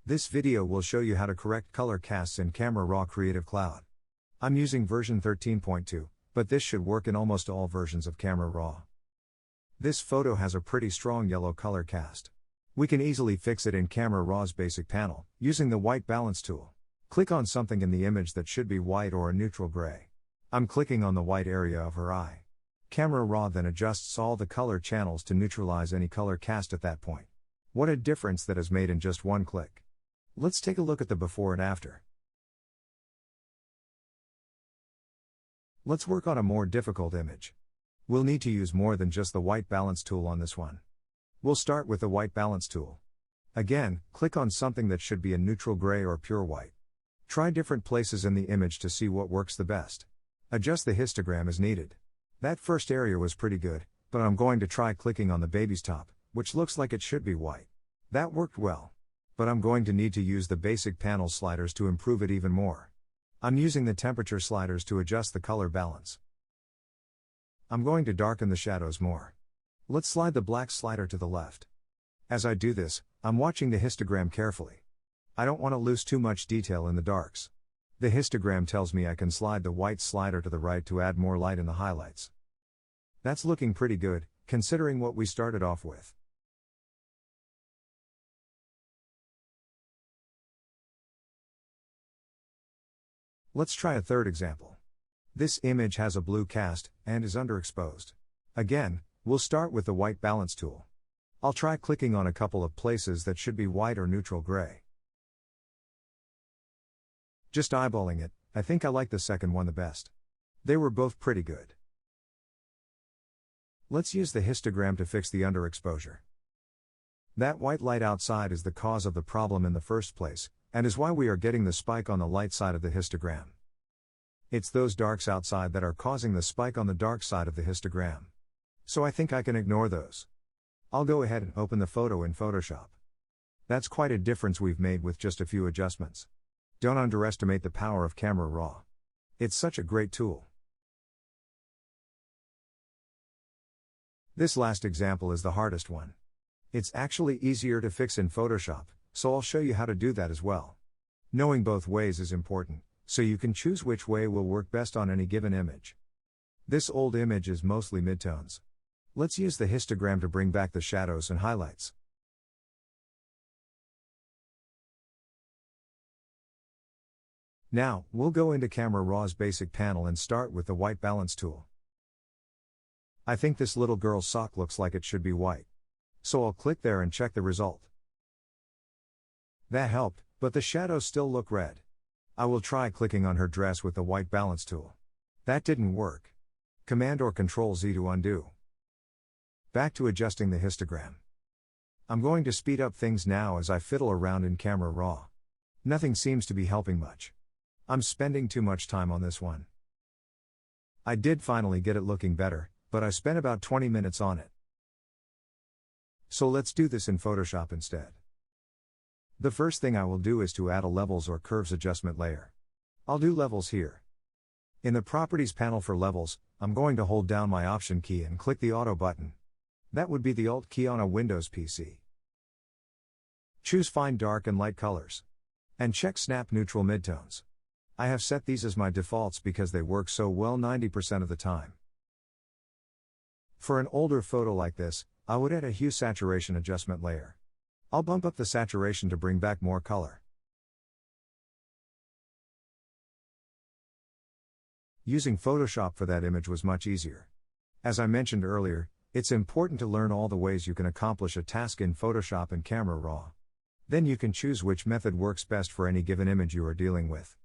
This video will show you how to correct color casts in Camera Raw Creative Cloud. I'm using version 13.2, but this should work in almost all versions of Camera Raw. This photo has a pretty strong yellow color cast. We can easily fix it in Camera Raw's basic panel, using the white balance tool. Click on something in the image that should be white or a neutral gray. I'm clicking on the white area of her eye. Camera Raw then adjusts all the color channels to neutralize any color cast at that point. What a difference that is made in just one click. Let's take a look at the before and after. Let's work on a more difficult image. We'll need to use more than just the white balance tool on this one. We'll start with the white balance tool. Again, click on something that should be a neutral gray or pure white. Try different places in the image to see what works the best. Adjust the histogram as needed. That first area was pretty good, but I'm going to try clicking on the baby's top, which looks like it should be white. That worked well. But I'm going to need to use the basic panel sliders to improve it even more. I'm using the temperature sliders to adjust the color balance. I'm going to darken the shadows more. Let's slide the black slider to the left. As I do this, I'm watching the histogram carefully. I don't want to lose too much detail in the darks. The histogram tells me I can slide the white slider to the right to add more light in the highlights. That's looking pretty good, considering what we started off with. Let's try a third example. This image has a blue cast, and is underexposed. Again, we'll start with the white balance tool. I'll try clicking on a couple of places that should be white or neutral gray. Just eyeballing it, I think I like the second one the best. They were both pretty good. Let's use the histogram to fix the underexposure. That white light outside is the cause of the problem in the first place, and is why we are getting the spike on the light side of the histogram. It's those darks outside that are causing the spike on the dark side of the histogram. So I think I can ignore those. I'll go ahead and open the photo in Photoshop. That's quite a difference we've made with just a few adjustments. Don't underestimate the power of Camera Raw. It's such a great tool. This last example is the hardest one. It's actually easier to fix in Photoshop, so I'll show you how to do that as well. Knowing both ways is important, so you can choose which way will work best on any given image. This old image is mostly midtones. Let's use the histogram to bring back the shadows and highlights. Now, we'll go into Camera Raw's basic panel and start with the white balance tool. I think this little girl's sock looks like it should be white. So I'll click there and check the result. That helped, but the shadows still look red. I will try clicking on her dress with the white balance tool. That didn't work. Command or Control Z to undo. Back to adjusting the histogram. I'm going to speed up things now as I fiddle around in Camera Raw. Nothing seems to be helping much. I'm spending too much time on this one. I did finally get it looking better, but I spent about 20 minutes on it. So let's do this in Photoshop instead. The first thing I will do is to add a levels or curves adjustment layer. I'll do levels here. In the Properties panel for levels, I'm going to hold down my Option key and click the Auto button. That would be the Alt key on a Windows PC. Choose Find Dark and Light Colors. And check Snap Neutral Midtones. I have set these as my defaults because they work so well 90% of the time. For an older photo like this, I would add a hue saturation adjustment layer. I'll bump up the saturation to bring back more color. Using Photoshop for that image was much easier. As I mentioned earlier, it's important to learn all the ways you can accomplish a task in Photoshop and Camera Raw. Then you can choose which method works best for any given image you are dealing with.